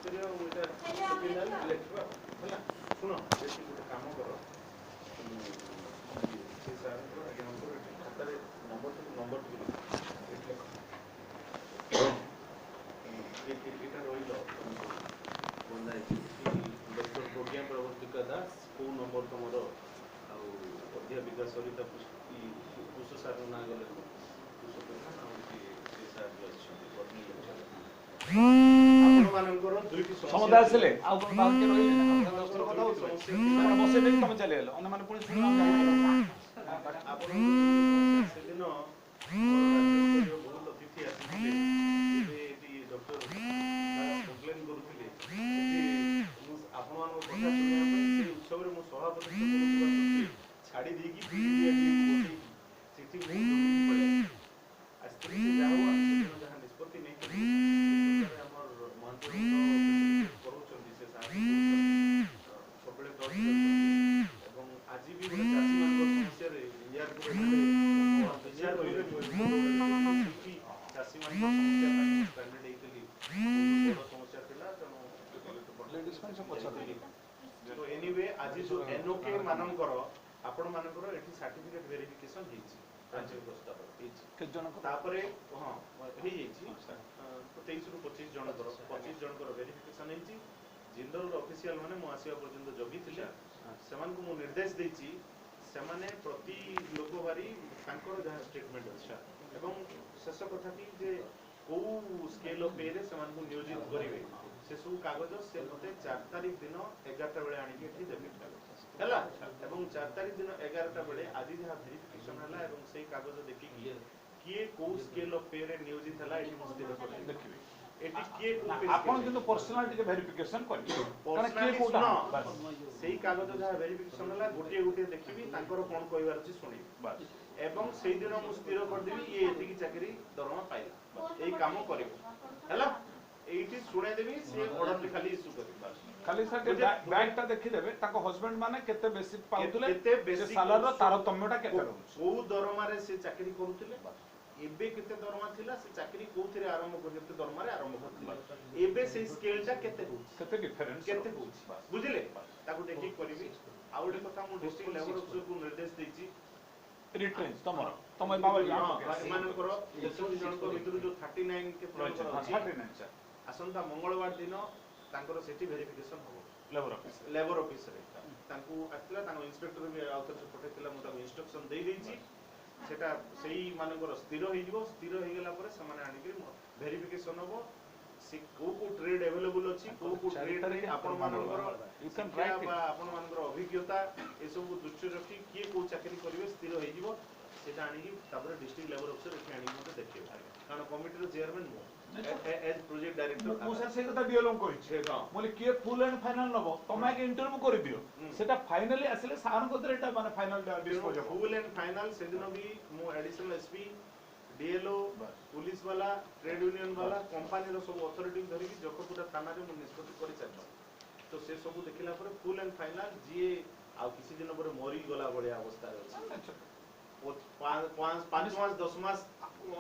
स्तरीय एटा final letter होला सुनो बेसी गोटे काम करो से सर को आगे हमको खाता रे नंबर एटा रोइलो बंदा डॉक्टर प्रज्ञा प्रवर्तिका दास को नंबर तमरो आ अध्यापिका सरिता पुष्प सर ना गले पुष्प प्रधान आ से सर जो अछि बदली आपण मानकर दुईटी समुदाय आसिले आ बाकी रहिले ना दोस्तर কথা होतले आपण बसे देख तमे चले गेलो अन्य माने पुणी सुन आपण सेदिन बहुत अतिथि आसिले एटी डॉक्टर कंप्लेन करूथिले आपण मान कथा सुनिया पे से उत्सव रे मो सभापति छाड़ी दे की सिटी में पड़े आस्ते से जाओ जहां निष्पत्ति नहीं करी हमर मंत्री करूचंदी से साहब सबले टच एवं आज भी गोटे चासी मान समस्या रे इंडिया को विचार कइले चासी मान समस्या स्टैंडर्ड देइतली बड़ समस्या थिला लेडीज में सब अच्छा तो एनीवे आज जो एनओके मानकर आपण मानकर एठी सर्टिफिकेट वेरिफिकेशन हेछि राज्य प्रस्ताव हेछि के जन को तापरे हां हे हेछि 23 रु 25 जन कर 25 जन कर वेरिफिकेशन हेछि जिंदल ऑफिशियल माने मो आसीया पर्यंत जगी थिले समान को मो निर्देश देछि समाने प्रति लोक बारी तांकर जहा स्टेटमेंट अच्छा एवं शेष कथा की जे को स्केल ऑफ पे रे समान को नियोजित करिवे से सब कागज से मते 4 तारिख दिन 11टा बेले आनी के देबे हला एवं 4 तारिख दिन 11टा बेले आदि जहा वेरिफिकेशन हला एवं सेही कागज देखि किए को स्केल ऑफ पे रे नियोजित हला एटी मस्ती देखिबे एटी किए को आपण किंतु पर्सनालिटी वेरिफिकेशन करबे कारण किए कोटा सेही कागज जहा वेरिफिकेशन हला गोटे गोटे देखिबी तांकर कोन कहबार छी सुनी बस एवं सेही दिन मु स्थिर कर देबी ये एती की चाकरी दरमा पाइला एई काम करिवो हला एठी सुने देबी से ऑर्डर खाली इशू करबी बस खाली सर बैंक ता देखि देबे ताको हस्बैंड माने केते बेसी पाउतले केते सालार तारतम्यटा केते रहउ को दरमा रे से चाकरी करूतले एबे केते दरमा थिला से चाकरी कोथिरे आरंभ करते दरमा रे आरंभ करथिला एबे से स्केलटा केते होछि केते डिफरेंस केते होछि बुझिले ताको देखि करबी आ ओडे कथा मु डिस्ट्रिक्ट लेवल अफसर को निर्देश देछि रिट्रेंच तमरो तमे बाबा मान करो जसो जन को भितर जो 39 के प्लस 39 आसंता मंगलवार दिन तांकर सेठी वेरिफिकेशन हो लेबर ऑफिस रे तांको आतला तांको इंस्पेक्टर भी आउथर से पठेतिला मु तांको इंस्ट्रक्शन देई देछि सेटा सेही मानकर स्थिर होई जिवो स्थिर होई गेला परे समान आनी के वेरिफिकेशन होबो से को ट्रेड अवेलेबल अछि को ट्रेड रे आपण मानकर यू कैन राइट आपण मानकर अभिज्ञता ए सब दृष्टि रखी किए को चाकरी करिवे स्थिर होई जिवो सेटा आनी की तापर डिस्ट्रिक्ट लेबर ऑफिसर एठी आनी मते देखियो कारण कमिटी रो चेयरमैन मो एज प्रोजेक्ट डायरेक्टर मु सर से कथा डीएलओ कहि छे मोले किए फुल एंड फाइनल नबो तमे के इंटरव्यू करि दियो सेटा फाइनली आसिले सारन कोतरे एटा माने final disposal full and final सेदिन भी मु एडिशनल एसपी डीएलओ पुलिस वाला ट्रेड यूनियन वाला कंपनी रो सब अथॉरिटी धरि की जखपुरा थाना रे मु निष्पत्ति करि चाललो तो से सब देखिला पर फुल एंड फाइनल जी आ किसी दिन पर मरी गला बढिया अवस्था रे अछि 5 मास 10 मास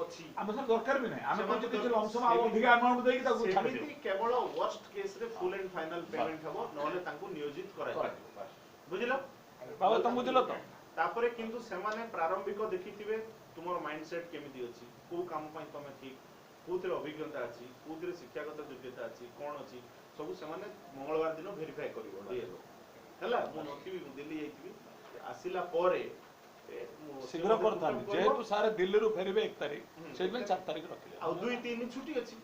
अछि हम सब दरकार भी नहीं हम कोन किछ लमसम आ अधिक अमाउंट देई ताको छाड़ दियो केवल वर्स्ट केस रे फुल एंड फाइनल पेमेंट हबो नले ताको नियोजित कराय बुझिलो बाबा तुम बुझिलो तो तापरे किंतु सेमाने प्रारंभिक देखिथिबे तुमर माइंडसेट केमिति अछि को काम पई तमे ठीक कोथरे अभिज्ञता अछि कोथरे शिक्षागत योग्यता अछि कोन अछि सब सेमाने मंगलवार दिन वेरीफाई करिवो दिएलो हला मु नथिबी दिल्ली आइथिबी आसिला परे शीघ्र करथान जेहेतु सारे दिल्ली रु फेरिबे 1 तारिख सेमे 4 तारिख रखले आ 2 3 छुट्टी अछि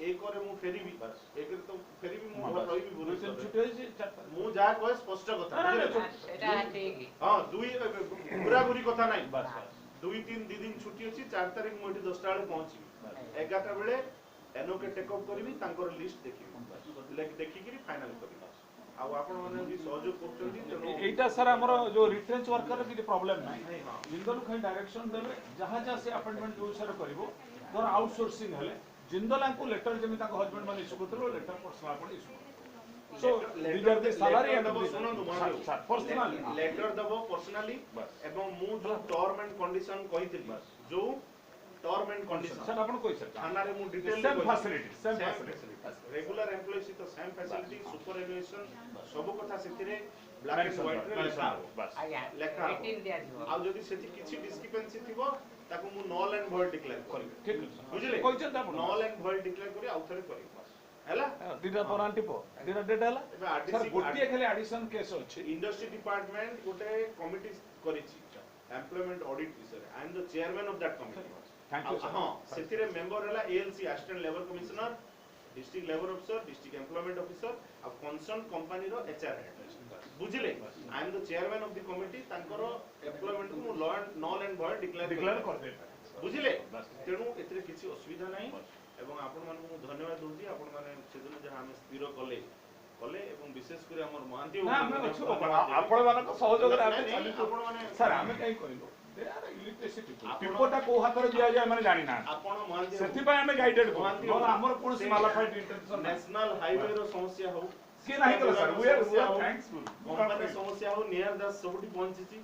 एक करे मु फेरिबी एक रे तो फेरिबी मु घर रहिबी गुरु छुट्टी होई 4 तारिख मु जा कहे स्पष्ट कथा एटा ठीक हां दुई पूरा गुरी कथा नाही बस 2 3 दिन छुट्टी अछि 4 तारिख मु एठी 10 टा बेले पहुंची 11 टा बेले एनओके टेक अप करबी तांकर लिस्ट देखिबी देखि कि फाइनल करबी आ आपण माने भी सहयोग करछन्ती तनो एटा सर हमर जो रिट्रेंच वर्कर के प्रॉब्लम नाही जिंदल खाली डायरेक्शन देबे जहां जहां से अपॉइंटमेंट यूजर करबो तोर आउटसोर्सिंग हले जिंदल को लेटर जेमि ताको हस्बैंड माने इशू करथलो लेटर पर्सनल आपण issue so these are the salary and सुनो पर्सनल लेटर दबो पर्सनली एवं मु जो टर्म एंड कंडीशन कहितली जो टर्म एंड कंडीशन सर आपण कोइ सर थाना रे मु detail same facility regular employ सहित सेम फैसिलिटी सुपर एनुएशन सब कथा सेतिरे ब्लैक एंड व्हाइट रे लिखा हो बस लेखा आ जदी सेति किछि डिस्क्रिपेंसी थिबो ताकू मु नॉल एंड वॉइड डिक्लेयर करी ठीक बुझिले कोइ चंदा आपण नॉल एंड वॉइड डिक्लेयर करी आउथरे करी हैला दिना परांटी पो दिना डेट हला एबे सर आरटीसी गोटिए खाली एडिशन केस अछि इंडस्ट्री डिपार्टमेंट गोटे कमिटी करिछि एम्प्लॉयमेंट ऑडिट विषय I am the chairman of that committee thank you हां सेतिरे मेंबर हला ALC assistant labour commissioner district labour officer district employment officer आ कंसर्न कंपनी रो एचआर हेड बुझिले I am the chairman of the committee तांकर employment को law and null and void declare कर दे बुझिले तेणु एतरे किछि असुविधा नाही एवं आपण मान को धन्यवाद दोजी आपण माने सेदिन जहा हम स्थिर कले एवं विशेष कर हमर महांती ना हम अछु आपण मानक सहयोग रे आमे चालू आपण माने सर आमे काई कहिलो दे आर इलेक्ट्रिसिटी टिपोटा को हाथ रे दिया जाय माने जानि ना आपण महांती सेति पय आमे गाइडेड को और हमर कोन मालाफाइड इंटेंशन नेशनल हाईवे रो समस्या हो के नाही कला sir we are thankful company समस्या हो नियर द सबुटी पहुंची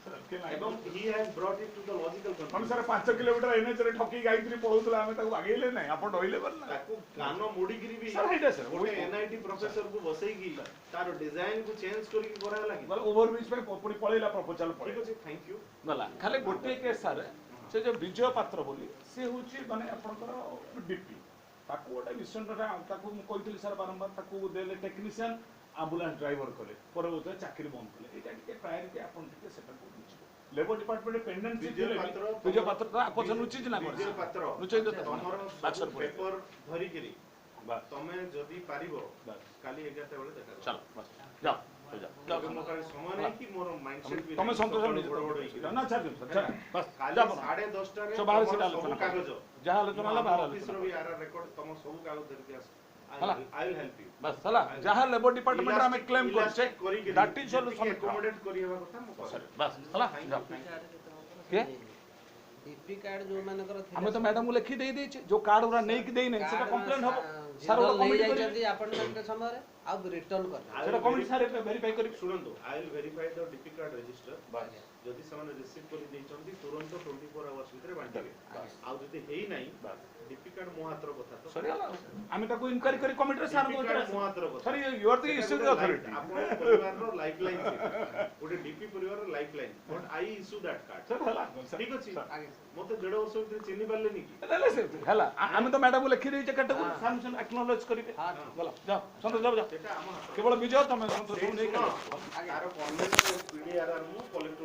एवं he has brought it to the logical हम कंक्लूजन सर 5 किलोमीटर एनएच रे ठकी गाइत्री पळौतला आमे ताको आगेले नाही आपण डोइले बरना ताको कानो मोडीगिरी भी सर हेडा सर गोटे एनआईटी प्रोफेसर को बसैगी तार डिजाइन को चेंज करके करा लागि मतलब ओवरब्रिज पे पुरी पळेला प्रपोजल ठीक पळे अछि थैंक यू गला खाली गोटे केस सर से जो विजय पात्र बोली से होची माने आपनकर डीपी ताको गोटे मिशनटा ताको मु कहितली सर बारंबार ताको देले टेक्नीशियन एम्बुलेंस ड्राइवर कले पर होते चाकरी बंद कले एटा के प्रायोरिटी आपन के सेटा को बुझिबो लेबर डिपार्टमेंट पेंडेंसी विजय पात्र तो आपन उचित ना विजय पात्र नुचै दे तमरो बाक्सर पेपर धरि गिरी बस तमे जदी पारिबो बस काली 11टा बेले देखा चलो बस जाओ जाओ मो काली समय नै कि मोर माइंडसेट भी तमे संतोष बड़ ना छाड़ सर बस काली जाओ 10:30 रे सब बाहर से सब आलोचना कागज जहां आलोचना ला बाहर ऑफिस रो आलोचना भी आर रिकॉर्ड तम सब कागज धरि के आस हला आई विल हेल्प यू बस हला जहां लेबर डिपार्टमेंट रे हमें क्लेम करछे दैट इज सॉल्यूशन अकोमोडेट करी हेबा कथा मो करे बस हला जाओ के डीपी कार्ड जो मानकर हमें तो मैडम को लिखि दे दै जो कार्ड उरा नै कि देई नै सेटा कंप्लेंट हबो सर ओ कमिटी कमिटी जदी अपॉइंटमेंट के समय रे आ रिटर्न कर सेटा कमिटी सर वेरीफाई करी Sunando I will verify the DP card register बस जदी समान रिसीव करी दैछंती तुरंत 24 आवर्स भितर बांटिबे आ जदी हेई नै डीपी कार्ड मोहातर कथा तो सर हमें ताको इंक्वायरी करी कमिटी रे सर को मोहातर कथा sir you are the issue authority आपण परिवार रो लाइफलाइन ओटे डीपी परिवार रो lifeline but I issue that card sir हला ठीक अछि मते 1.5 वर्ष भितर चिन्हि पारले नी कि ले से हला हमें तो मैडम को लिखि दै छै कटे सर एक्नॉलेज करिवे बोला जाओ संतोष जाओ सेटा हम केवल विजय तमे संतोष नै तार कन्वेंट पीडीआरआर मु कलेक्टर